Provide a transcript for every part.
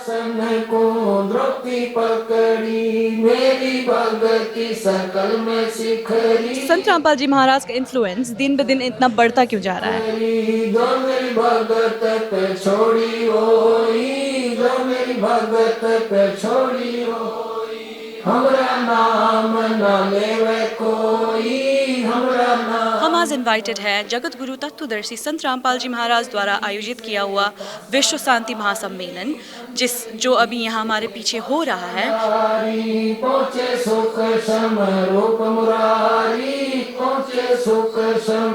दुशासन को द्रौपदी पकड़ी, मेरी भगति सकल में शिखरी। संत रामपाल जी महाराज का इन्फ्लुएंस दिन ब दिन इतना बढ़ता क्यों जा रहा है? जो मेरी भगत पे छोड़ी होई, जो मेरी भगत पे छोड़ी होई, हमरा नाम न लेवे कोई, हमरा नाम। हम आज इनवाइटेड है जगत गुरु तत्वदर्शी संत रामपाल जी महाराज द्वारा आयोजित किया हुआ विश्व शांति महासम्मेलन, जो अभी यहाँ हमारे पीछे हो रहा है। पहुंचे सुख सम रूप मुरारी, पहुंचे सुख सम।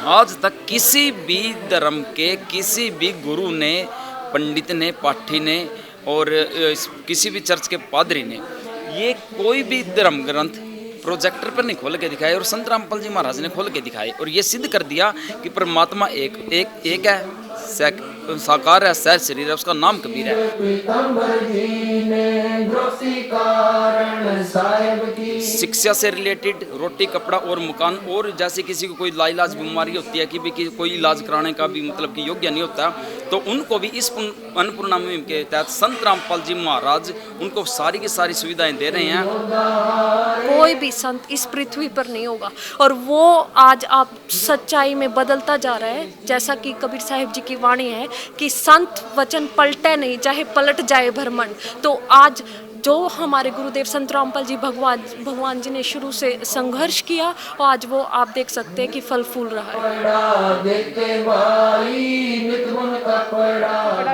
आज तक किसी भी धर्म के किसी भी गुरु ने, पंडित ने, पाठी ने और किसी भी चर्च के पादरी ने ये कोई भी धर्म ग्रंथ प्रोजेक्टर पर नहीं खोल के दिखाए, और संत रामपाल जी महाराज ने खोल के दिखाए और ये सिद्ध कर दिया कि परमात्मा एक है, साकार है, सहज शरीर है, उसका नाम कबीर है। शिक्षा से रिलेटेड रोटी कपड़ा और मकान, और जैसे किसी को कोई लाइलाज बीमारी होती है कि भी कोई इलाज कराने का भी मतलब कि योग्य नहीं होता, तो उनको भी इस अन्नपूर्णा मुहिम के तहत संत रामपाल जी महाराज उनको सारी की सारी सुविधाएं दे रहे हैं। कोई भी संत इस पृथ्वी पर नहीं होगा और वो आज आप सच्चाई में बदलता जा रहा है। जैसा कि कबीर साहिब जी की वाणी है कि संत वचन पलटे नहीं, चाहे पलट जाए ब्रह्मांड। तो आज जो हमारे गुरुदेव संत रामपाल जी भगवान जी ने शुरू से संघर्ष किया, और आज वो आप देख सकते हैं कि फल फूल रहा है।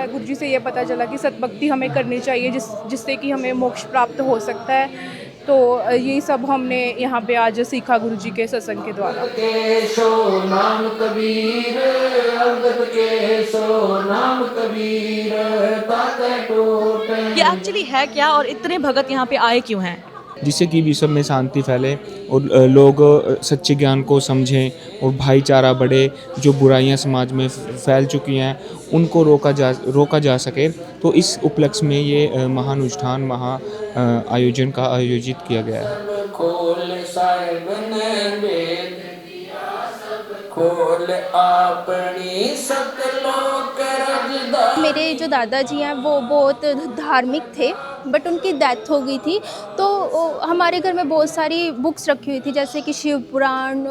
गुरु जी से ये पता चला कि सतभक्ति हमें करनी चाहिए, जिससे कि हमें मोक्ष प्राप्त हो सकता है। तो यही सब हमने यहाँ पे आज सीखा गुरु जी के सत्संग के द्वारा। नाम कबीर, नाम कबीर, ये एक्चुअली है क्या और इतने भगत यहाँ पे आए क्यों हैं? जिससे कि विश्व में शांति फैले और लोग सच्चे ज्ञान को समझें और भाईचारा बढ़े। जो बुराइयां समाज में फैल चुकी हैं उनको रोका जा सके। तो इस उपलक्ष्य में ये महानुष्ठान आयोजन का आयोजित किया गया है। मेरे जो दादाजी हैं वो बहुत धार्मिक थे, बट उनकी डेथ हो गई थी। तो हमारे घर में बहुत सारी बुक्स रखी हुई थी, जैसे कि शिव पुराण,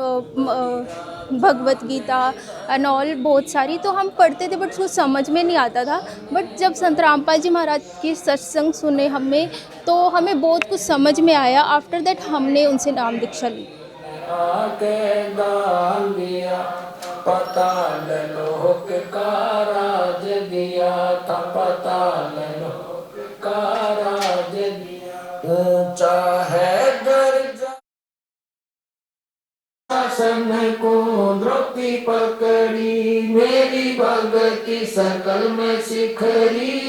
भगवत गीता एंड ऑल, बहुत सारी। तो हम पढ़ते थे बट उसको समझ में नहीं आता था। बट जब संत रामपाल जी महाराज की सत्संग सुने हमें, तो हमें बहुत कुछ समझ में आया। आफ्टर दैट हमने उनसे नाम दीक्षा ली। पताल लोक का राज दिया था, पताल लोक का राज दिया। ऊंचा है दर्जा शासन को द्रौपदी पकड़ी, मेरी भगति सकल में शिखरी,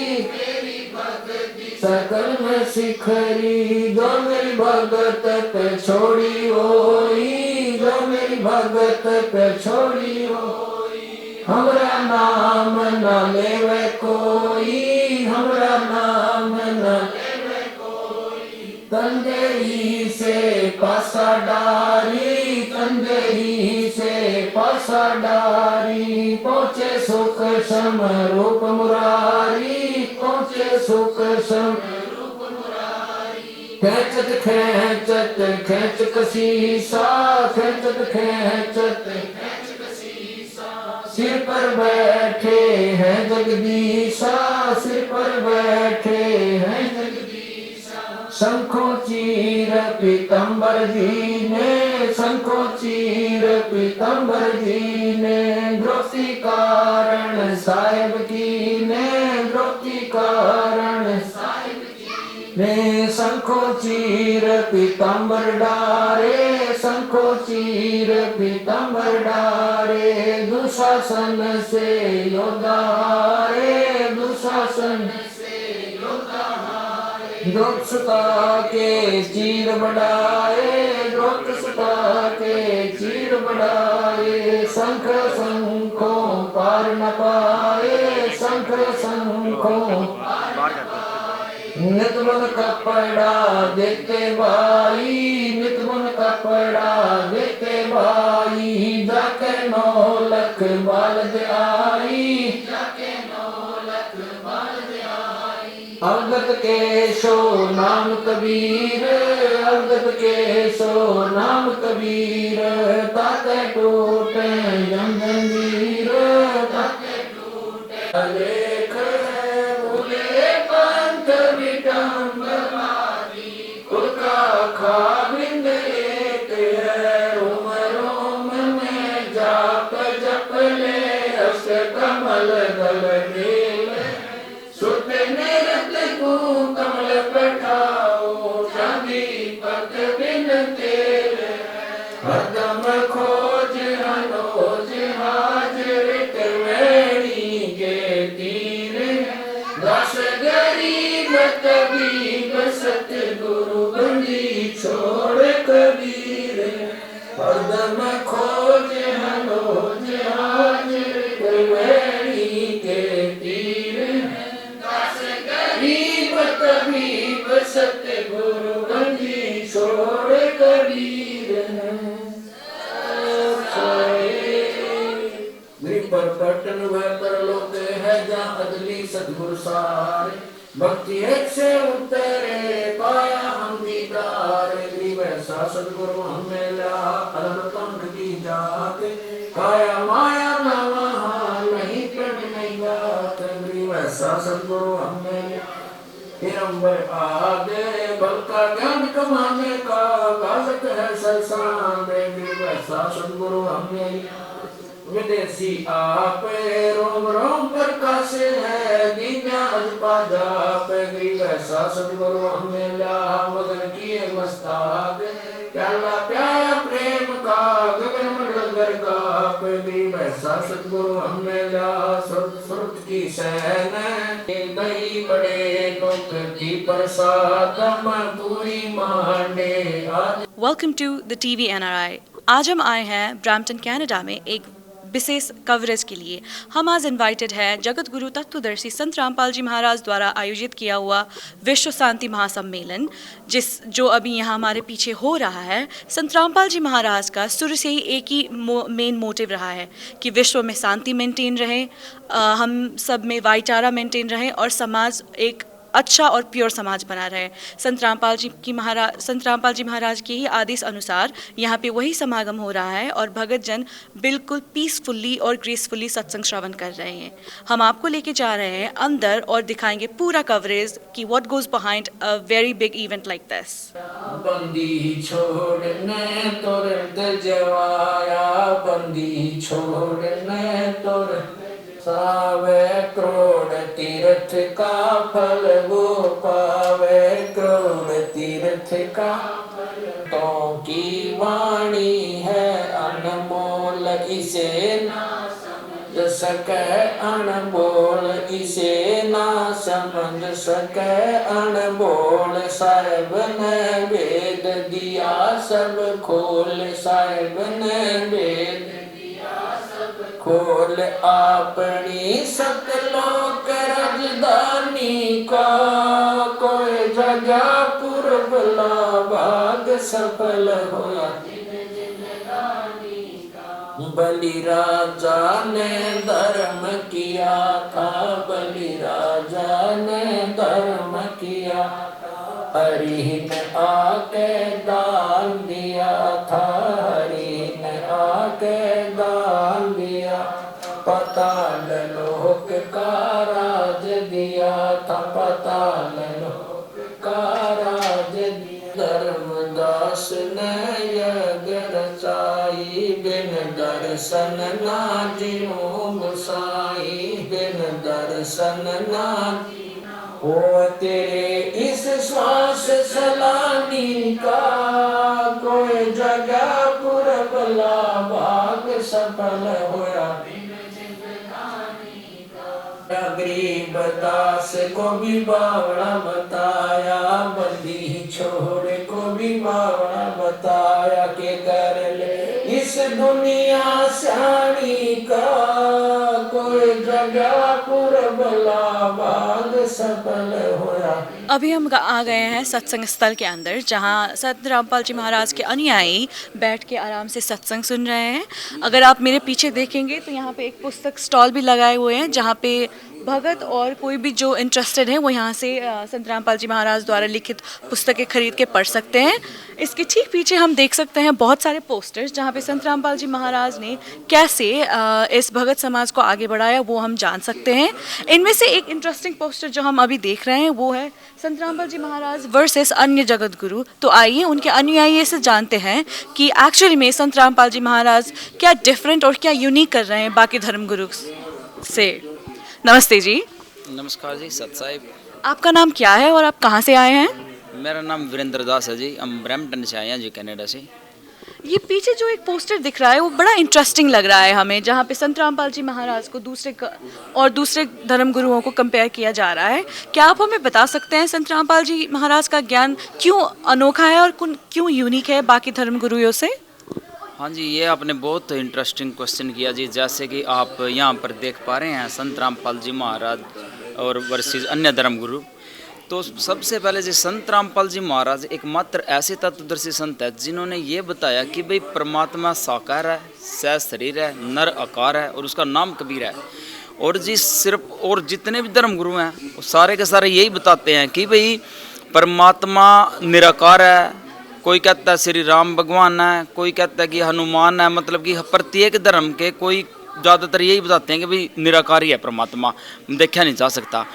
सकल में शिखरी। जो मेरी भगत पे छोड़ी होई, जो मेरी भगत पे छोड़ी होई, हमरा नाम न लेवे कोई, हमरा नाम न लेवे कोई। तंदेही से पासा डारी, तंदेही से पासा डारी, पहुंचे सुख सम रूप मुरारी, पहुंचे सुख सम रूप मुरारी। खेचत खेचत खेच कसीसा, खेचत खेचत खेच कसीसा। सिर पर बैठे हैं जगदीशा, सिर पर बैठे हैं जगदीशा। शंखो चीर पीतम्बर जी ने, शंखो चीर पीतम्बर जी ने। द्रौपदी कारण साहिब की ने, द्रौपदी कारण साहिब की ने। शंखो चीर पीतम्बर डारे, शंखो चीर पीतम्बर डारे। दुशासन से योद्धा हारे, दुशासन से योद्धा हारे। द्रौपदी के चीर बढ़ाए, द्रौपदी के चीर बढ़ाए। शंख शंखों पार न पाए, शंख शंखों नितमन कपड़ा देते भाई, नितमन कपड़ा देते भाई। जाके 9 लाख बाल दे आई, जाके 9 लाख बाल दे आई। अवगत के सो नाम कबीर, अवगत के सो नाम कबीर, ताके टूटे जम जंजीर, ताके टूटे लेख है बोले पंथ विडम्बनारी, कुल का खाबिंद एक है, रोम रोम में जाप जप ले, रस कमल दल नील, सुत निरत को कमल बैठाओ, चांदी पत बिन तेरे, हरदम खोज हनोज हाजिर, त्रिवेणी के तीर, दस गरीब तबीब सतगुरु बंदी छोड़ कबीर, हरदम खोज हनोज हाजिर, त्रिवेणी के तीर, गरीब तबीब सतगुरु बंदी छोड़ कबीर, पर पटन वह परलोक है जहाँ अदली सतगुरु सारे, भक्ति एक से उतरे पाया हम दीदार, गरीब ऐसा सतगुरु हमें ला, अलग पंख की जाके, काया माया न वहाँ नहीं प्रण नहीं गात, गरीब ऐसा सतगुरु हमें हिरंबर आगे, बल का ज्ञान कमाने का कागज है सरसान, गरीब ऐसा सतगुरु हमें विदेशी आप, रोम रोम प्रकाश है दीन्या अजपा जाप, गरीब ऐसा सतगुरु हमें ला, मगन किए मस्ताक, प्याला प्याया प्रेम का गगन मंडल का, गरीब ऐसा सतगुरु हमें ला, सुरत की सैन दही बड़े लोक की प्रसाद पूरी मांडे। Welcome to the TV NRI। आज हम आए हैं ब्रैम्पटन कनाडा में एक विशेष कवरेज के लिए। हम आज इनवाइटेड है जगत गुरु तत्वदर्शी संत रामपाल जी महाराज द्वारा आयोजित किया हुआ विश्व शांति महासम्मेलन, जो अभी यहाँ हमारे पीछे हो रहा है। संत रामपाल जी महाराज का शुरू से ही एक ही मेन मोटिव रहा है कि विश्व में शांति मेंटेन रहे, हम सब में भाईचारा मेंटेन रहे और समाज एक अच्छा और प्योर समाज बना रहे। संत रामपाल जी महाराज के ही आदेश अनुसार यहाँ पे वही समागम हो रहा है और भगत जन बिल्कुल पीसफुली और ग्रेसफुली सत्संग श्रवण कर रहे हैं। हम आपको लेके जा रहे हैं अंदर और दिखाएंगे पूरा कवरेज कि what goes behind a very big event like this. बंदी छोड़ने तोर दजवाया, बंदी छोड़ने तोर सावे, क्रोड़ तीर्थ का फल वो पावे, क्रोड़ तीर्थ का तो की वाणी है अनमोल, इसे ना समझ सके अनमोल, इसे ना समझ सके अनमोल, साहिब ने वेद दिया सब खोल, साहिब ने वेद खोल, अपनी सकलोक राजधानी का, कोई जगह पुरबला भाग सफल होया, बलि राजा ने धर्म किया था, बलि राजा ने धर्म किया, हरि ने आके दान दिया था, हरि ने आके दान दिया, पताल लोक का राज दिया था, पताल लोक का राज दिया, धर्मदास ने यज्ञ रचाई, बिन दर्शन ना जियो गोसाई, बिन दर्शन ना हो तेरे इस श्वास सलानी का, कोई जगह पुरबला भाग सफल होया, गरीब दास को भी बावड़ा बताया, बंदी छोड़ को भी बावड़ा बताया, के कर ले इस दुनिया सानी का, कोई जगह पुरबला भाग सफल होया। अभी हम आ गए हैं सत्संग स्थल के अंदर, जहां संत रामपाल जी महाराज के अनुयायी बैठ के आराम से सत्संग सुन रहे हैं। अगर आप मेरे पीछे देखेंगे तो यहाँ पे एक पुस्तक स्टॉल भी लगाए हुए हैं, जहाँ पे भगत और कोई भी जो इंटरेस्टेड है वो यहाँ से संत रामपाल जी महाराज द्वारा लिखित पुस्तकें खरीद के पढ़ सकते हैं। इसके ठीक पीछे हम देख सकते हैं बहुत सारे पोस्टर्स जहाँ पे संत रामपाल जी महाराज ने कैसे इस भगत समाज को आगे बढ़ाया वो हम जान सकते हैं। इनमें से एक इंटरेस्टिंग पोस्टर जो हम अभी देख रहे हैं वो है संत रामपाल जी महाराज वर्सेस अन्य जगत गुरु। तो आइए उनके अनुयायी से जानते हैं कि एक्चुअली में संत रामपाल जी महाराज क्या डिफरेंट और क्या यूनिक कर रहे हैं बाकी धर्मगुरु से। नमस्ते जी। नमस्कार जी, सत साहिब। आपका नाम क्या है और आप कहाँ से आए हैं? मेरा नाम वीरेंद्र दास है जी, हम ब्रैम्पटन से आए हैं जी, कनाडा से। ये पीछे जो एक पोस्टर दिख रहा है वो बड़ा इंटरेस्टिंग लग रहा है हमें, जहाँ पे संत रामपाल जी महाराज को दूसरे धर्मगुरुओं को कंपेयर किया जा रहा है। क्या आप हमें बता सकते हैं संत रामपाल जी महाराज का ज्ञान क्यों अनोखा है और क्यों यूनिक है बाकी धर्मगुरुओं से? हाँ जी, ये आपने बहुत इंटरेस्टिंग क्वेश्चन किया जी। जैसे कि आप यहाँ पर देख पा रहे हैं संत रामपाल जी महाराज और वर्सेस अन्य धर्मगुरु। तो सबसे पहले जी संत रामपाल जी महाराज एकमात्र ऐसे तत्वदर्शी संत है जिन्होंने ये बताया कि भाई परमात्मा साकार है, सह शरीर है, नर आकार है और उसका नाम कबीर है। और जी सिर्फ और जितने भी धर्मगुरु हैं वो सारे के सारे यही बताते हैं कि भाई परमात्मा निराकार है। कोई कहता है श्री राम भगवान है, कोई कहता है कि हनुमान है, मतलब कि प्रत्येक धर्म के कोई ज़्यादातर यही बताते हैं कि भाई निराकारी है परमात्मा, देखा नहीं जा सकता।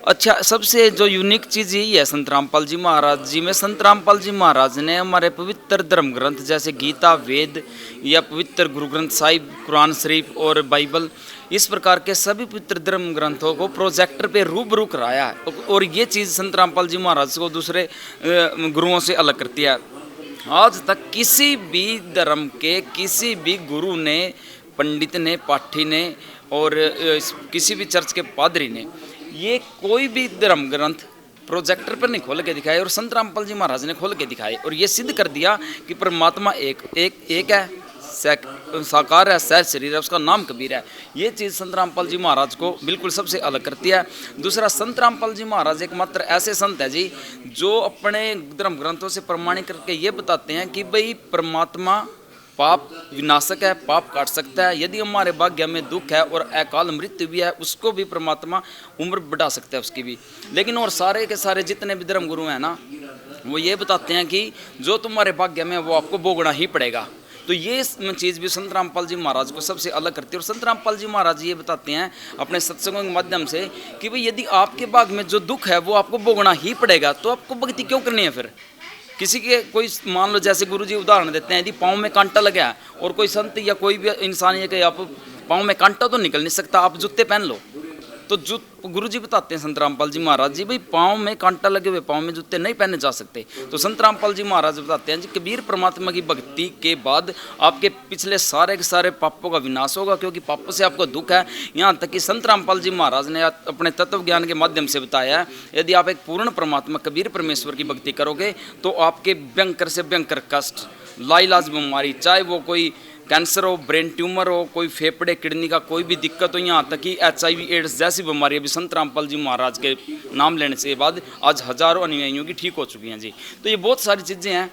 अच्छा, सबसे जो यूनिक चीज़ यही है संत रामपाल जी महाराज जी में, संत रामपाल जी महाराज ने हमारे पवित्र धर्म ग्रंथ जैसे गीता, वेद या पवित्र गुरु ग्रंथ साहिब, कुरान शरीफ और बाइबल, इस प्रकार के सभी पवित्र धर्म ग्रंथों को प्रोजेक्टर पे रूबरू कराया है। और ये चीज़ संत रामपाल जी महाराज को दूसरे गुरुओं से अलग करती है। आज तक किसी भी धर्म के किसी भी गुरु ने, पंडित ने, पाठी ने और किसी भी चर्च के पादरी ने ये कोई भी धर्म ग्रंथ प्रोजेक्टर पर नहीं खोल के दिखाए, और संत रामपाल जी महाराज ने खोल के दिखाए और ये सिद्ध कर दिया कि परमात्मा एक है, साकार है, सह शरीर है, उसका नाम कबीर है। ये चीज़ संत रामपाल जी महाराज को बिल्कुल सबसे अलग करती है। दूसरा, संत रामपाल जी महाराज एकमात्र ऐसे संत है जी जो अपने धर्म ग्रंथों से प्रमाणित करके ये बताते हैं कि भाई परमात्मा पाप विनाशक है, पाप काट सकता है। यदि हमारे भाग्य में दुख है और अकाल मृत्यु भी है, उसको भी परमात्मा उम्र बढ़ा सकता है उसकी भी। लेकिन और सारे के सारे जितने भी धर्म गुरु हैं ना, वो ये बताते हैं कि जो तुम्हारे भाग्य में वो आपको भोगना ही पड़ेगा। तो ये चीज़ भी संत रामपाल जी महाराज को सबसे अलग करती है। और संत रामपाल जी महाराज ये बताते हैं अपने सत्संगों के माध्यम से कि भाई यदि आपके भाग में जो दुख है वो आपको भोगना ही पड़ेगा, तो आपको भक्ति क्यों करनी है फिर? किसी के कोई मान लो, जैसे गुरुजी उदाहरण देते हैं, यदि पाँव में कांटा लगा है और कोई संत या कोई भी इंसान ये कहे आप पाँव में कांटा तो निकल नहीं सकता, आप जूते पहन लो, तो गुरुजी बताते हैं संत रामपाल जी महाराज जी भाई पाँव में कांटा लगे हुए पाँव में जूते नहीं पहने जा सकते। तो संत रामपाल जी महाराज बताते हैं जी कबीर परमात्मा की भक्ति के बाद आपके पिछले सारे के सारे पापों का विनाश होगा, क्योंकि पापों से आपको दुख है। यहाँ तक कि संत रामपाल जी महाराज ने अपने तत्व ज्ञान के माध्यम से बताया है, यदि आप एक पूर्ण परमात्मा कबीर परमेश्वर की भक्ति करोगे तो आपके भयंकर से भयंकर कष्ट, लाइलाज बीमारी, चाहे वो कोई कैंसर हो, ब्रेन ट्यूमर हो, कोई फेफड़े किडनी का कोई भी दिक्कत हो, यहाँ तक कि HIV एड्स जैसी बीमारी अभी संत रामपाल जी महाराज के नाम लेने से बाद आज हजारों अनुयायियों की ठीक हो चुकी हैं जी। तो ये बहुत सारी चीज़ें हैं।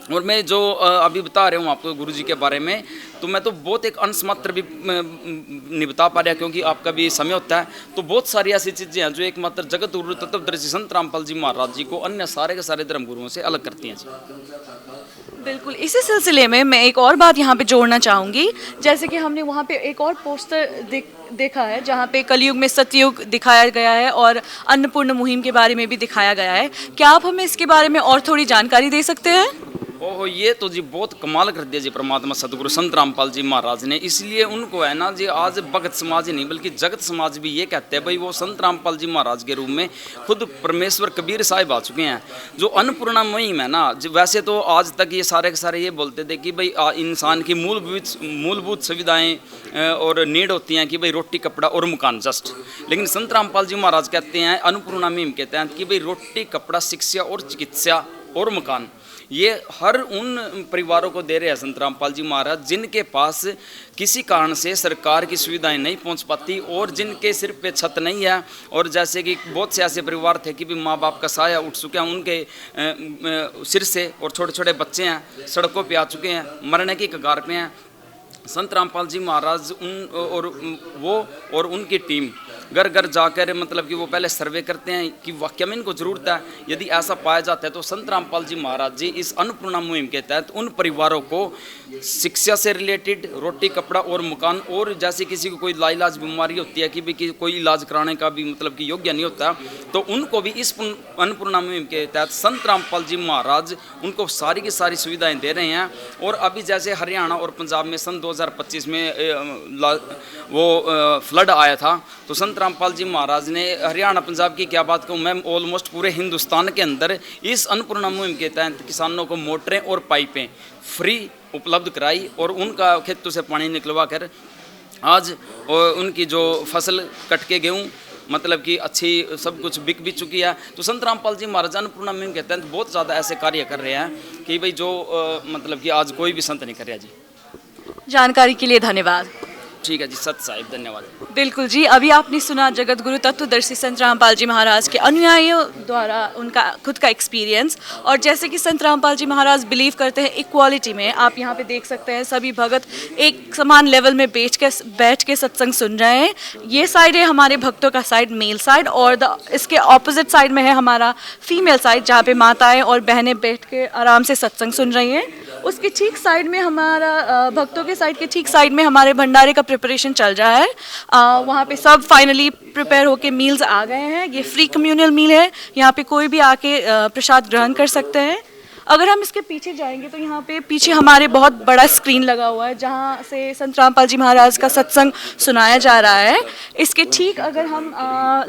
और मैं जो अभी बता रहा हूँ आपको गुरुजी के बारे में, तो मैं तो बहुत एक अंश मात्र भी नहीं बता पा रहा, क्योंकि आपका भी समय होता है। तो बहुत सारी ऐसी चीज़ें हैं जो एकमात्र जगत गुरु तत्वदर्शी संत रामपाल जी महाराज जी को अन्य सारे के सारे धर्म गुरुओं से अलग करती हैं जी। बिल्कुल, इसी सिलसिले में मैं एक और बात यहाँ पे जोड़ना चाहूँगी। जैसे कि हमने वहाँ पे एक और पोस्टर देखा है जहाँ पे कलयुग में सतयुग दिखाया गया है और अन्नपूर्ण मुहिम के बारे में भी दिखाया गया है। क्या आप हमें इसके बारे में और थोड़ी जानकारी दे सकते हैं? ओहो, ये तो जी बहुत कमाल कर दिया जी परमात्मा सदगुरु संत रामपाल जी महाराज ने। इसलिए उनको है ना जी आज भगत समाज ही नहीं बल्कि जगत समाज भी ये कहते हैं भाई वो संत रामपाल जी महाराज के रूप में खुद परमेश्वर कबीर साहिब आ चुके हैं। जो अन्नपूर्णा मुहिम है ना, वैसे तो आज तक ये सारे के सारे ये बोलते थे कि भाई इंसान की मूलभूत सुविधाएं और नीड होती हैं कि भाई रोटी, कपड़ा और मकान जस्ट। लेकिन संत रामपाल जी महाराज कहते हैं अन्नपूर्णा मुहिम के तहत कि भाई रोटी, कपड़ा, शिक्षा और चिकित्सा और मकान ये हर उन परिवारों को दे रहे हैं संत रामपाल जी महाराज जिनके पास किसी कारण से सरकार की सुविधाएं नहीं पहुंच पाती और जिनके सिर पे छत नहीं है। और जैसे कि बहुत से ऐसे परिवार थे कि भी माँ बाप का साया उठ चुके हैं उनके सिर से, और छोटे छोटे बच्चे हैं सड़कों पे आ चुके हैं, मरने की कगार पे हैं। संत रामपाल जी महाराज और उनकी टीम घर घर जाकर मतलब कि वो पहले सर्वे करते हैं कि वाकई में इनको ज़रूरत है। यदि ऐसा पाया जाता है तो संत रामपाल जी महाराज जी इस अन्नपूर्णा मुहिम के तहत उन परिवारों को शिक्षा से रिलेटेड, रोटी कपड़ा और मकान, और जैसे किसी को कोई लाइलाज बीमारी होती है कि भी कोई इलाज कराने का भी मतलब कि योग्य नहीं होता, तो उनको भी इस अन्नपूर्णा मुहिम के तहत संत रामपाल जी महाराज उनको सारी की सारी सुविधाएं दे रहे हैं। और अभी जैसे हरियाणा और पंजाब में सन 2025 में वो फ्लड आया था, तो संत रामपाल जी महाराज ने हरियाणा पंजाब की क्या बात कहूँ मैं, ऑलमोस्ट पूरे हिंदुस्तान के अंदर इस अन्नपूर्णा मुहिम के तहत किसानों को मोटरें और पाइपें फ्री उपलब्ध कराई और उनका खेतों से पानी निकलवा कर आज उनकी जो फसल कट के गेहूँ मतलब कि अच्छी सब कुछ बिक भी चुकी है। तो संत रामपाल जी महाराज अन्नपूर्णा मुहिम के तहत बहुत ज़्यादा ऐसे कार्य कर रहे हैं कि भाई जो मतलब कि आज कोई भी संत नहीं कर रहा जी। जानकारी के लिए धन्यवाद। ठीक है जी, सत साहिब, धन्यवाद। बिल्कुल जी, अभी आपने सुना जगत गुरु तत्वदर्शी संत रामपाल जी महाराज के अनुयायियों द्वारा उनका खुद का एक्सपीरियंस। और जैसे कि संत रामपाल जी महाराज बिलीव करते हैं इक्वालिटी में, आप यहाँ पे देख सकते हैं सभी भगत एक समान लेवल में बैठ के सत्संग सुन रहे हैं। ये साइड है हमारे भक्तों का साइड, मेल साइड, और इसके ऑपोजिट साइड में है हमारा फीमेल साइड, जहाँ पे माताएं और बहनें बैठ के आराम से सत्संग सुन रही हैं। उसके ठीक साइड में हमारा भक्तों के साइड के ठीक साइड में हमारे भंडारे का प्रिपरेशन चल रहा है। वहाँ पे सब फाइनली प्रिपेयर होके मील्स आ गए हैं। ये फ्री कम्युनल मील है, यहाँ पे कोई भी आके प्रसाद ग्रहण कर सकते हैं। अगर हम इसके पीछे जाएंगे तो यहाँ पे पीछे हमारे बहुत बड़ा स्क्रीन लगा हुआ है जहाँ से संत रामपाल जी महाराज का सत्संग सुनाया जा रहा है। इसके ठीक अगर हम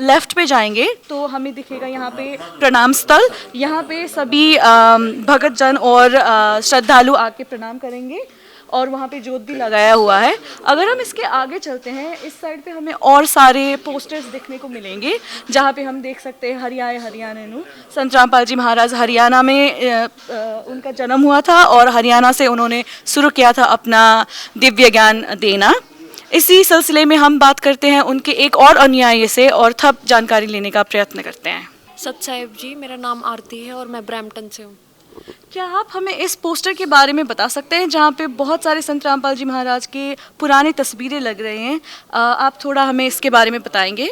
लेफ्ट पे जाएंगे तो हमें दिखेगा यहाँ पे प्रणाम स्थल। यहाँ पे सभी भगत जन और श्रद्धालु आके प्रणाम करेंगे और वहाँ पे जोत भी लगाया हुआ है। अगर हम इसके आगे चलते हैं, इस साइड पे हमें और सारे पोस्टर्स देखने को मिलेंगे जहाँ पे हम देख सकते हैं हरियाणा नु संत रामपाल जी महाराज हरियाणा में उनका जन्म हुआ था और हरियाणा से उन्होंने शुरू किया था अपना दिव्य ज्ञान देना। इसी सिलसिले में हम बात करते हैं उनके एक और अनुयायी से और थप जानकारी लेने का प्रयत्न करते हैं। सत साहिब जी, मेरा नाम आरती है और मैं ब्रैम्पटन से हूँ। क्या आप हमें इस पोस्टर के बारे में बता सकते हैं जहाँ पे बहुत सारे संत रामपाल जी महाराज के पुरानी तस्वीरें लग रही हैं? आप थोड़ा हमें इसके बारे में बताएंगे।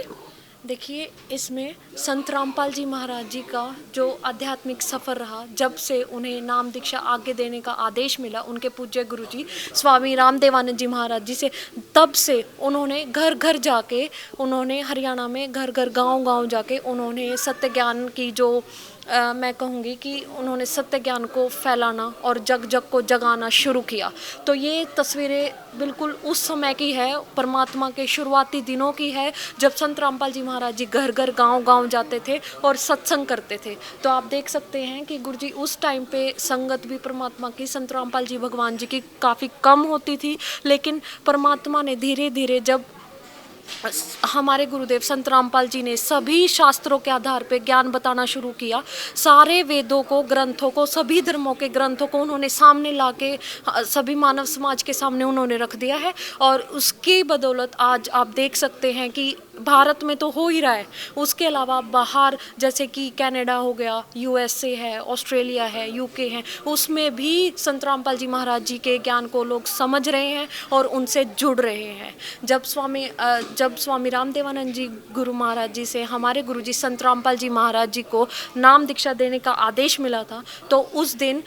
देखिए, इसमें संत रामपाल जी महाराज जी का जो आध्यात्मिक सफ़र रहा, जब से उन्हें नाम दीक्षा आगे देने का आदेश मिला उनके पूज्य गुरुजी स्वामी रामदेवानंद जी महाराज जी से, तब से उन्होंने घर घर जाके, उन्होंने हरियाणा में घर घर गांव जाके उन्होंने सत्य ज्ञान की जो मैं कहूँगी कि उन्होंने सत्य ज्ञान को फैलाना और जग जग को जगाना शुरू किया। तो ये तस्वीरें बिल्कुल उस समय की है, परमात्मा के शुरुआती दिनों की है, जब संत रामपाल जी महाराज जी घर घर गांव जाते थे और सत्संग करते थे। तो आप देख सकते हैं कि गुरुजी उस टाइम पे संगत भी परमात्मा की संत रामपाल जी भगवान जी की काफ़ी कम होती थी, लेकिन परमात्मा ने धीरे धीरे जब हमारे गुरुदेव संत रामपाल जी ने सभी शास्त्रों के आधार पे ज्ञान बताना शुरू किया, सारे वेदों को, ग्रंथों को, सभी धर्मों के ग्रंथों को उन्होंने सामने लाके सभी मानव समाज के सामने उन्होंने रख दिया है। और उसकी बदौलत आज आप देख सकते हैं कि भारत में तो हो ही रहा है, उसके अलावा बाहर जैसे कि कनाडा हो गया, USA है, ऑस्ट्रेलिया है, UK है, उसमें भी संत रामपाल जी महाराज जी के ज्ञान को लोग समझ रहे हैं और उनसे जुड़ रहे हैं। जब स्वामी रामदेवानंद जी गुरु महाराज जी से हमारे गुरु जी संत रामपाल जी महाराज जी को नाम दीक्षा देने का आदेश मिला था, तो उस दिन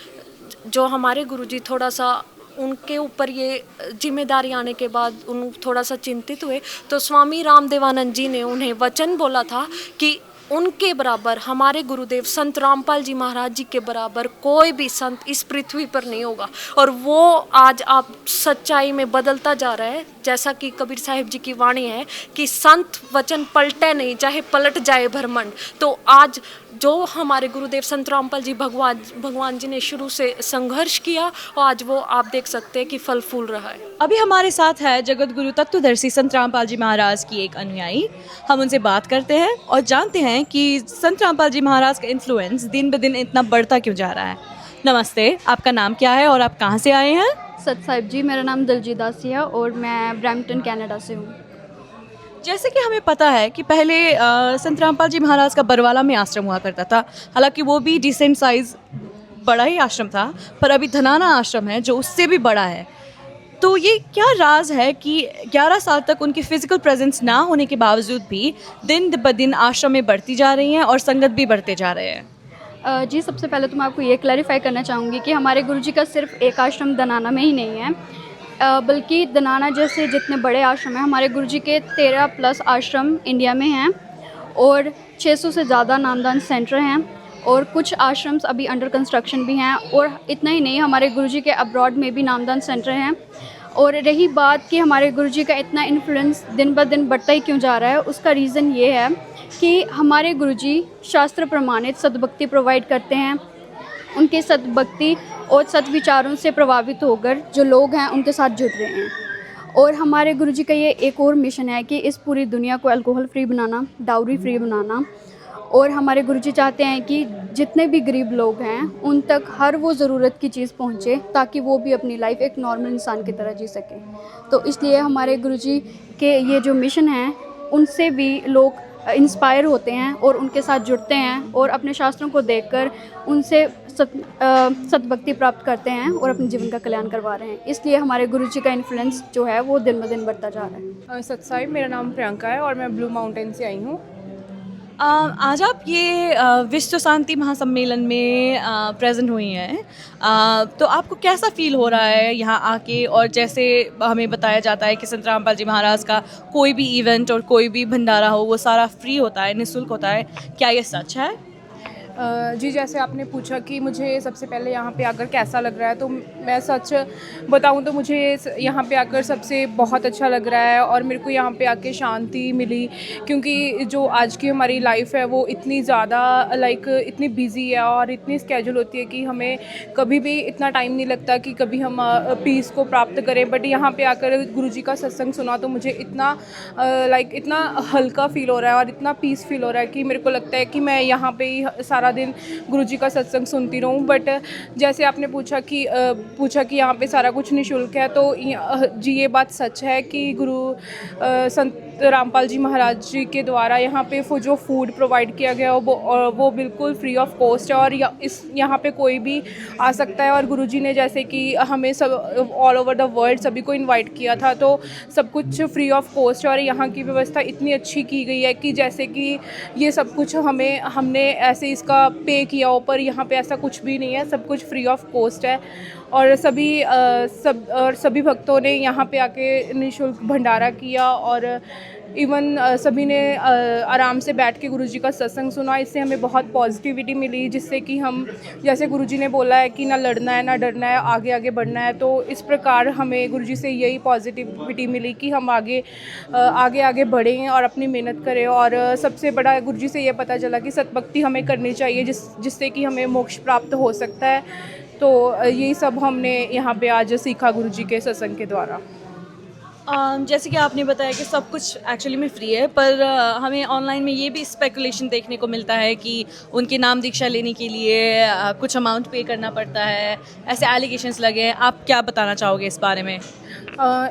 जो हमारे गुरु जी थोड़ा सा उनके ऊपर ये जिम्मेदारी आने के बाद उन थोड़ा सा चिंतित हुए, तो स्वामी रामदेवानंद जी ने उन्हें वचन बोला था कि उनके बराबर, हमारे गुरुदेव संत रामपाल जी महाराज जी के बराबर कोई भी संत इस पृथ्वी पर नहीं होगा। और वो आज आप सच्चाई में बदलता जा रहा है, जैसा कि कबीर साहिब जी की वाणी है कि संत वचन पलटे नहीं, चाहे पलट जाए ब्रह्मांड। तो आज जो हमारे गुरुदेव संत रामपाल जी भगवान जी ने शुरू से संघर्ष किया, और आज वो आप देख सकते हैं कि फल फूल रहा है। अभी हमारे साथ है जगत गुरु तत्वदर्शी संत रामपाल जी महाराज की एक अनुयायी। हम उनसे बात करते हैं और जानते हैं कि संत रामपाल जी महाराज का इन्फ्लुएंस दिन ब दिन इतना बढ़ता क्यों जा रहा है। नमस्ते, आपका नाम क्या है और आप कहाँ से आए हैं? सत साहिब जी, मेरा नाम दलजीत दासी है और मैं ब्रैम्पटन कनाडा से हूँ। जैसे कि हमें पता है कि पहले संत रामपाल जी महाराज का बरवाला में आश्रम हुआ करता था, हालांकि वो भी डिसेंट साइज बड़ा ही आश्रम था, पर अभी धनाना आश्रम है जो उससे भी बड़ा है। तो ये क्या राज है कि 11 साल तक उनकी फिजिकल प्रेजेंस ना होने के बावजूद भी दिन ब दिन आश्रम में बढ़ती जा रही हैं और संगत भी बढ़ते जा रहे हैं? जी, सबसे पहले तो मैं आपको ये क्लैरिफाई करना चाहूँगी कि हमारे गुरुजी का सिर्फ एक आश्रम दनाना में ही नहीं है, बल्कि दनाना जैसे जितने बड़े आश्रम हैं, हमारे गुरुजी के 13+ आश्रम इंडिया में हैं और 600 से ज़्यादा नामदान सेंटर हैं और कुछ आश्रम्स अभी अंडर कंस्ट्रक्शन भी हैं। और इतना ही नहीं, हमारे गुरुजी के अब्रॉड में भी नामदान सेंटर हैं। और रही बात कि हमारे गुरुजी का इतना इन्फ्लुएंस दिन ब दिन बढ़ता ही क्यों जा रहा है, उसका रीज़न ये है कि हमारे गुरुजी शास्त्र प्रमाणित सद्भक्ति प्रोवाइड करते हैं। उनके सद्भक्ति और सद्विचारों से प्रभावित होकर जो लोग हैं उनके साथ जुड़ रहे हैं। और हमारे गुरुजी का ये एक और मिशन है कि इस पूरी दुनिया को अल्कोहल फ्री बनाना, डाउरी फ्री बनाना। और हमारे गुरुजी चाहते हैं कि जितने भी गरीब लोग हैं उन तक हर वो ज़रूरत की चीज़ पहुँचे ताकि वो भी अपनी लाइफ एक नॉर्मल इंसान की तरह जी सकें। तो इसलिए हमारे गुरुजी के ये जो मिशन हैं उनसे भी लोग इंस्पायर होते हैं और उनके साथ जुड़ते हैं और अपने शास्त्रों को देखकर उनसे सद्भक्ति प्राप्त करते हैं और अपने जीवन का कल्याण करवा रहे हैं। इसलिए हमारे गुरुजी का इन्फ्लुएंस जो है वो दिन ब दिन बढ़ता जा रहा है। सत्साई, मेरा नाम प्रियंका है और मैं ब्लू माउंटेन से आई हूँ। आज आप ये विश्व शांति महासम्मेलन में प्रेजेंट हुई हैं, तो आपको कैसा फील हो रहा है यहाँ आके? और जैसे हमें बताया जाता है कि संत रामपाल जी महाराज का कोई भी इवेंट और कोई भी भंडारा हो वो सारा फ्री होता है, निःशुल्क होता है, क्या ये सच है? जी, जैसे आपने पूछा कि मुझे सबसे पहले यहाँ पे आकर कैसा लग रहा है, तो मैं सच बताऊँ तो मुझे यहाँ पे आकर सबसे बहुत अच्छा लग रहा है और मेरे को यहाँ पे आके शांति मिली। क्योंकि जो आज की हमारी लाइफ है वो इतनी ज़्यादा इतनी बिजी है और इतनी स्केड्यूल होती है कि हमें कभी भी इतना टाइम नहीं लगता कि कभी हम पीस को प्राप्त करें। बट यहाँ पे आकर गुरुजी का सत्संग सुना तो मुझे इतना इतना हल्का फील हो रहा है और इतना पीस फील हो रहा है कि मेरे को लगता है कि मैं यहाँ पे ही सारा दिन गुरुजी का सत्संग सुनती रहूं। बट जैसे आपने पूछा कि यहाँ पे सारा कुछ निःशुल्क है, तो जी ये बात सच है कि गुरु संत रामपाल जी महाराज जी के द्वारा यहाँ पे जो फूड प्रोवाइड किया गया वो बिल्कुल फ्री ऑफ कॉस्ट है और यहाँ पे कोई भी आ सकता है। और गुरुजी ने जैसे कि हमें सब ऑल ओवर द वर्ल्ड सभी को इनवाइट किया था, तो सब कुछ फ्री ऑफ कॉस्ट है। और यहाँ की व्यवस्था इतनी अच्छी की गई है कि जैसे कि ये सब कुछ हमने ऐसे इसका पे किया हो, पर यहाँ पे ऐसा कुछ भी नहीं है, सब कुछ फ्री ऑफ कॉस्ट है। और सभी भक्तों ने यहाँ पे आके निःशुल्क भंडारा किया और इवन सभी ने आराम से बैठ के गुरुजी का सत्संग सुना। इससे हमें बहुत पॉजिटिविटी मिली, जिससे कि हम, जैसे गुरुजी ने बोला है कि ना लड़ना है ना डरना है, आगे आगे बढ़ना है, तो इस प्रकार हमें गुरुजी से यही पॉजिटिविटी मिली कि हम आगे बढ़ें और अपनी मेहनत करें। और सबसे बड़ा गुरुजी से ये पता चला कि सतभक्ति हमें करनी चाहिए जिससे कि हमें मोक्ष प्राप्त हो सकता है। तो यही सब हमने यहाँ पे आज सीखा गुरुजी के सत्संग के द्वारा। जैसे कि आपने बताया कि सब कुछ एक्चुअली में फ्री है, पर हमें ऑनलाइन में ये भी स्पेकुलेशन देखने को मिलता है कि उनके नाम दीक्षा लेने के लिए कुछ अमाउंट पे करना पड़ता है, ऐसे एलिगेशंस लगे हैं। आप क्या बताना चाहोगे इस बारे में?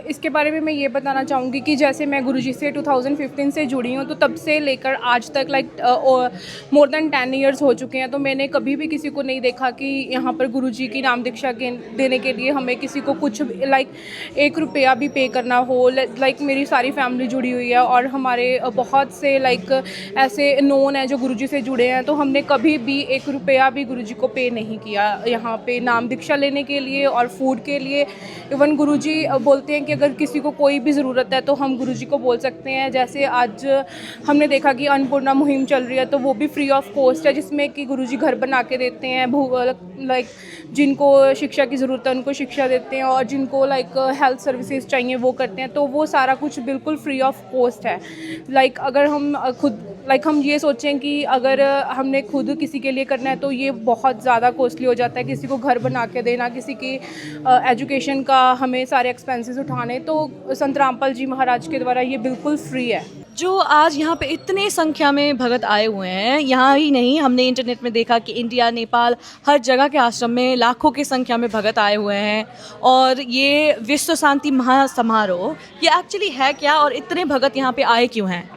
इसके बारे में मैं ये बताना चाहूँगी कि जैसे मैं गुरुजी से 2015 से जुड़ी हूँ, तो तब से लेकर आज तक मोर देन 10 इयर्स हो चुके हैं। तो मैंने कभी भी किसी को नहीं देखा कि यहाँ पर गुरुजी की नाम दीक्षा देने के लिए हमें किसी को कुछ 1 रुपया भी पे करना हो। मेरी सारी फैमिली जुड़ी हुई है और हमारे बहुत से ऐसे नोन हैं जो गुरुजी से जुड़े हैं, तो हमने कभी भी 1 रुपया भी गुरुजी को पे नहीं किया यहाँ पे नाम दीक्षा लेने के लिए और फूड के लिए। इवन गुरुजी बोलते हैं कि अगर किसी को कोई भी ज़रूरत है तो हम गुरुजी को बोल सकते हैं। जैसे आज हमने देखा कि अन्नपूर्णा मुहिम चल रही है, तो वो भी फ्री ऑफ कॉस्ट है, जिसमें कि गुरुजी घर बना के देते हैं। जिनको शिक्षा की ज़रूरत है उनको शिक्षा देते हैं और जिनको हेल्थ सर्विसेज चाहिए वो करते हैं। तो वो सारा कुछ बिल्कुल फ्री ऑफ कॉस्ट है। अगर हम खुद हम ये सोचें कि अगर हमने खुद किसी के लिए करना है तो ये बहुत ज़्यादा कॉस्टली हो जाता है। किसी को घर बना के देना, किसी की एजुकेशन का हमें सारे एक्सपेंसेस उठाने, तो संत रामपाल जी महाराज के द्वारा ये बिल्कुल फ्री है। जो आज यहाँ पे इतने संख्या में भगत आए हुए हैं, यहाँ ही नहीं, हमने इंटरनेट में देखा कि इंडिया, नेपाल, हर जगह के आश्रम में लाखों की संख्या में भगत आए हुए हैं। और ये विश्व शांति महासमारोह ये एक्चुअली है क्या और इतने भगत यहाँ पे आए क्यों हैं?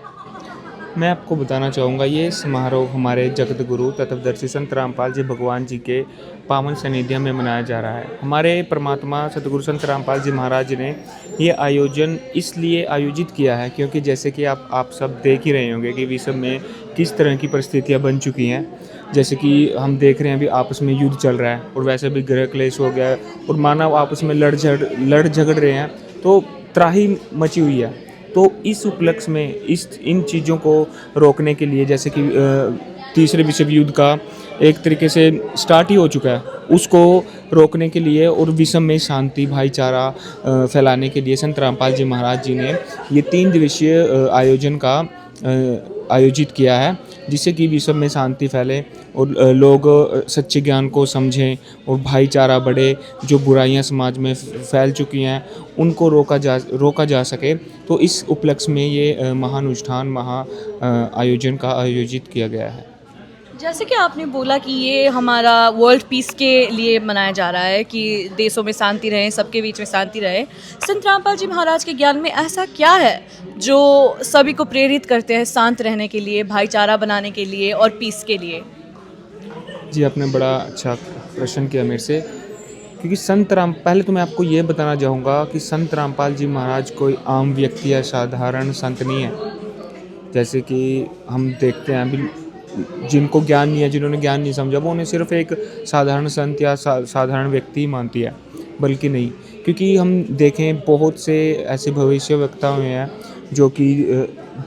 मैं आपको बताना चाहूँगा ये समारोह हमारे जगत गुरु तत्वदर्शी संत रामपाल जी भगवान जी के पावन सानिध्य में मनाया जा रहा है। हमारे परमात्मा सतगुरु संत रामपाल जी महाराज जी ने ये आयोजन इसलिए आयोजित किया है क्योंकि जैसे कि आप सब देख ही रहे होंगे कि विश्व में किस तरह की परिस्थितियाँ बन चुकी हैं। जैसे कि हम देख रहे हैं अभी आपस में युद्ध चल रहा है और वैसे भी गृह क्लेश हो गया है और मानव आपस में लड़ झगड़ रहे हैं, तो त्राही मची हुई है। तो इस उपलक्ष्य में इन चीज़ों को रोकने के लिए, जैसे कि तीसरे विश्व युद्ध का एक तरीके से स्टार्ट ही हो चुका है, उसको रोकने के लिए और विश्व में शांति भाईचारा फैलाने के लिए संत रामपाल जी महाराज जी ने ये 3 दिवसीय आयोजन का आयोजित किया है, जिससे कि विश्व में शांति फैले और लोग सच्चे ज्ञान को समझें और भाईचारा बढ़े। जो बुराइयां समाज में फैल चुकी हैं उनको रोका जा सके। तो इस उपलक्ष्य में ये महानुष्ठान आयोजन का आयोजित किया गया है। जैसे कि आपने बोला कि ये हमारा वर्ल्ड पीस के लिए मनाया जा रहा है कि देशों में शांति रहे, सबके बीच में शांति रहे। संत रामपाल जी महाराज के ज्ञान में ऐसा क्या है जो सभी को प्रेरित करते हैं शांत रहने के लिए, भाईचारा बनाने के लिए और पीस के लिए? जी, आपने बड़ा अच्छा प्रश्न किया मेरे से, क्योंकि पहले तो मैं आपको ये बताना चाहूँगा कि संत रामपाल जी महाराज कोई आम व्यक्ति या साधारण संत नहीं है। जैसे कि हम देखते हैं अभी जिनको ज्ञान नहीं है, जिन्होंने ज्ञान नहीं समझा, वो उन्हें सिर्फ एक साधारण संत या साधारण व्यक्ति ही मानती है, बल्कि नहीं। क्योंकि हम देखें बहुत से ऐसे भविष्यवक्ता हुए हैं जो कि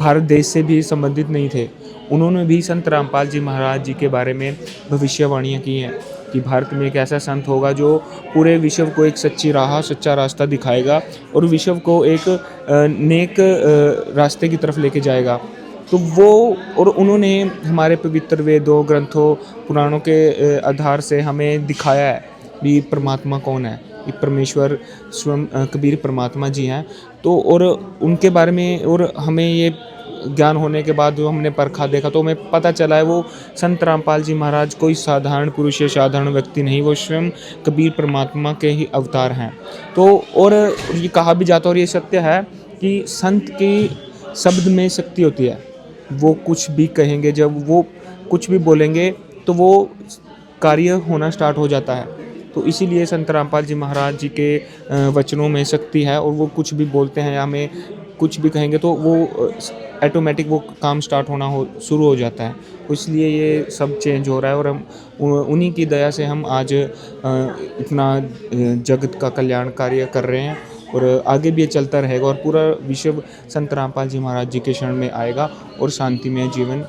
भारत देश से भी संबंधित नहीं थे, उन्होंने भी संत रामपाल जी महाराज जी के बारे में भविष्यवाणियाँ की हैं कि भारत में एक ऐसा संत होगा जो पूरे विश्व को एक सच्चा रास्ता दिखाएगा और विश्व को एक नेक रास्ते की तरफ लेके जाएगा। तो वो और उन्होंने हमारे पवित्र वेदों, ग्रंथों, पुराणों के आधार से हमें दिखाया है भी परमात्मा कौन है। ये परमेश्वर स्वयं कबीर परमात्मा जी हैं। तो और उनके बारे में और हमें ये ज्ञान होने के बाद जो हमने परखा देखा तो हमें पता चला है वो संत रामपाल जी महाराज कोई साधारण पुरुष या साधारण व्यक्ति नहीं, वो स्वयं कबीर परमात्मा के ही अवतार हैं। तो और ये कहा भी जाता है और ये सत्य है कि संत की शब्द में शक्ति होती है। वो कुछ भी कहेंगे, जब वो कुछ भी बोलेंगे तो वो कार्य होना स्टार्ट हो जाता है। तो इसीलिए संत रामपाल जी महाराज जी के वचनों में शक्ति है और वो कुछ भी बोलते हैं या हमें कुछ भी कहेंगे तो वो ऑटोमेटिक वो काम स्टार्ट होना शुरू हो जाता है। इसलिए ये सब चेंज हो रहा है और हम उन्हीं की दया से हम आज इतना जगत का कल्याण कार्य कर रहे हैं और आगे भी ये चलता रहेगा और पूरा विश्व संत रामपाल जी महाराज जी के शरण में आएगा और शांतिमय जीवन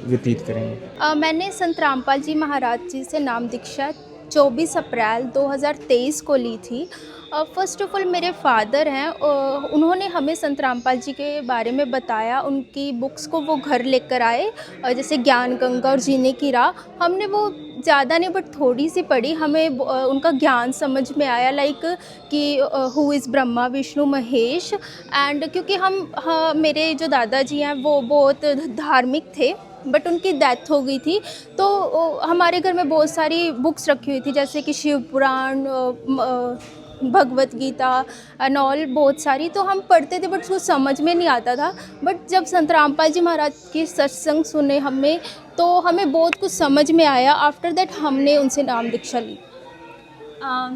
व्यतीत करेंगे। मैंने संत रामपाल जी महाराज जी से नाम दीक्षा 24 अप्रैल 2023 को ली थी। फ़र्स्ट ऑफ ऑल मेरे फादर हैं, उन्होंने हमें संत रामपाल जी के बारे में बताया। उनकी बुक्स को वो घर लेकर आए, जैसे ज्ञान गंगा और जीने की राह। हमने वो ज़्यादा नहीं बट थोड़ी सी पढ़ी, हमें उनका ज्ञान समझ में आया, लाइक कि who is Brahma Vishnu Mahesh. And क्योंकि मेरे जो दादाजी हैं वो बहुत धार्मिक थे बट उनकी डेथ हो गई थी, तो हमारे घर में बहुत सारी बुक्स रखी हुई थी, जैसे कि शिव पुराण, भगवत गीता एंड ऑल, बहुत सारी। तो हम पढ़ते थे बट कुछ समझ में नहीं आता था। बट जब संत रामपाल जी महाराज की सत्संग सुने हमें, तो हमें बहुत कुछ समझ में आया। आफ्टर दैट हमने उनसे नाम दीक्षा ली।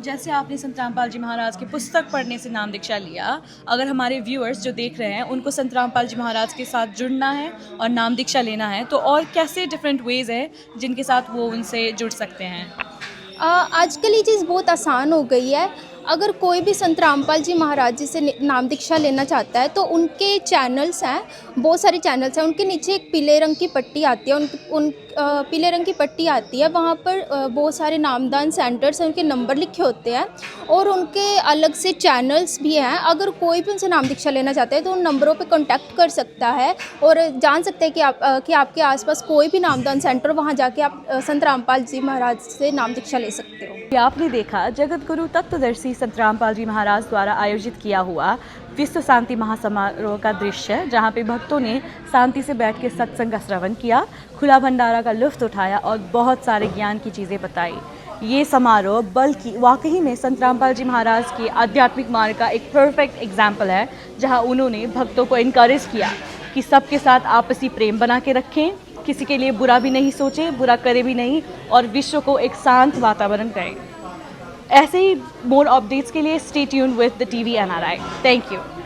जैसे आपने संत रामपाल जी महाराज की पुस्तक पढ़ने से नाम दीक्षा लिया, अगर हमारे व्यूअर्स जो देख रहे हैं उनको संत रामपाल जी महाराज के साथ जुड़ना है और नाम दीक्षा लेना है, तो और कैसे डिफरेंट वेज़ है जिनके साथ वो उनसे जुड़ सकते हैं? आजकल ये चीज़ बहुत आसान हो गई है। अगर कोई भी संत रामपाल जी महाराज जी से नाम दीक्षा लेना चाहता है तो उनके चैनल्स हैं, बहुत सारे चैनल्स हैं। उनके नीचे एक पीले रंग की पट्टी आती है, पीले रंग की पट्टी आती है, वहाँ पर बहुत सारे नामदान सेंटर्स हैं, उनके नंबर लिखे होते हैं और उनके अलग से चैनल्स भी हैं। अगर कोई भी उनसे नाम दीक्षा लेना चाहता है तो उन नंबरों पे कांटेक्ट कर सकता है और जान सकते हैं कि आपके आसपास कोई भी नामदान सेंटर, वहाँ जाके आप संत रामपाल जी महाराज से नाम दीक्षा ले सकते हो। आपने देखा जगत गुरु तत्वदर्शी संत रामपाल जी महाराज द्वारा आयोजित किया हुआ विश्व शांति महासमारोह का दृश्य, जहाँ पे भक्तों ने शांति से बैठ के सत्संग का श्रवण किया, खुला भंडारा का लुत्फ उठाया और बहुत सारे ज्ञान की चीज़ें बताई। ये समारोह बल्कि वाकई में संत रामपाल जी महाराज के आध्यात्मिक मार्ग का एक परफेक्ट एग्जाम्पल है, जहाँ उन्होंने भक्तों को इनकरेज किया कि सबके साथ आपसी प्रेम बना के रखें, किसी के लिए बुरा भी नहीं सोचें, बुरा करे भी नहीं, और विश्व को एक शांत वातावरण करें। ऐसे ही मोर अपडेट्स के लिए stay tuned with the TV NRI। Thank you.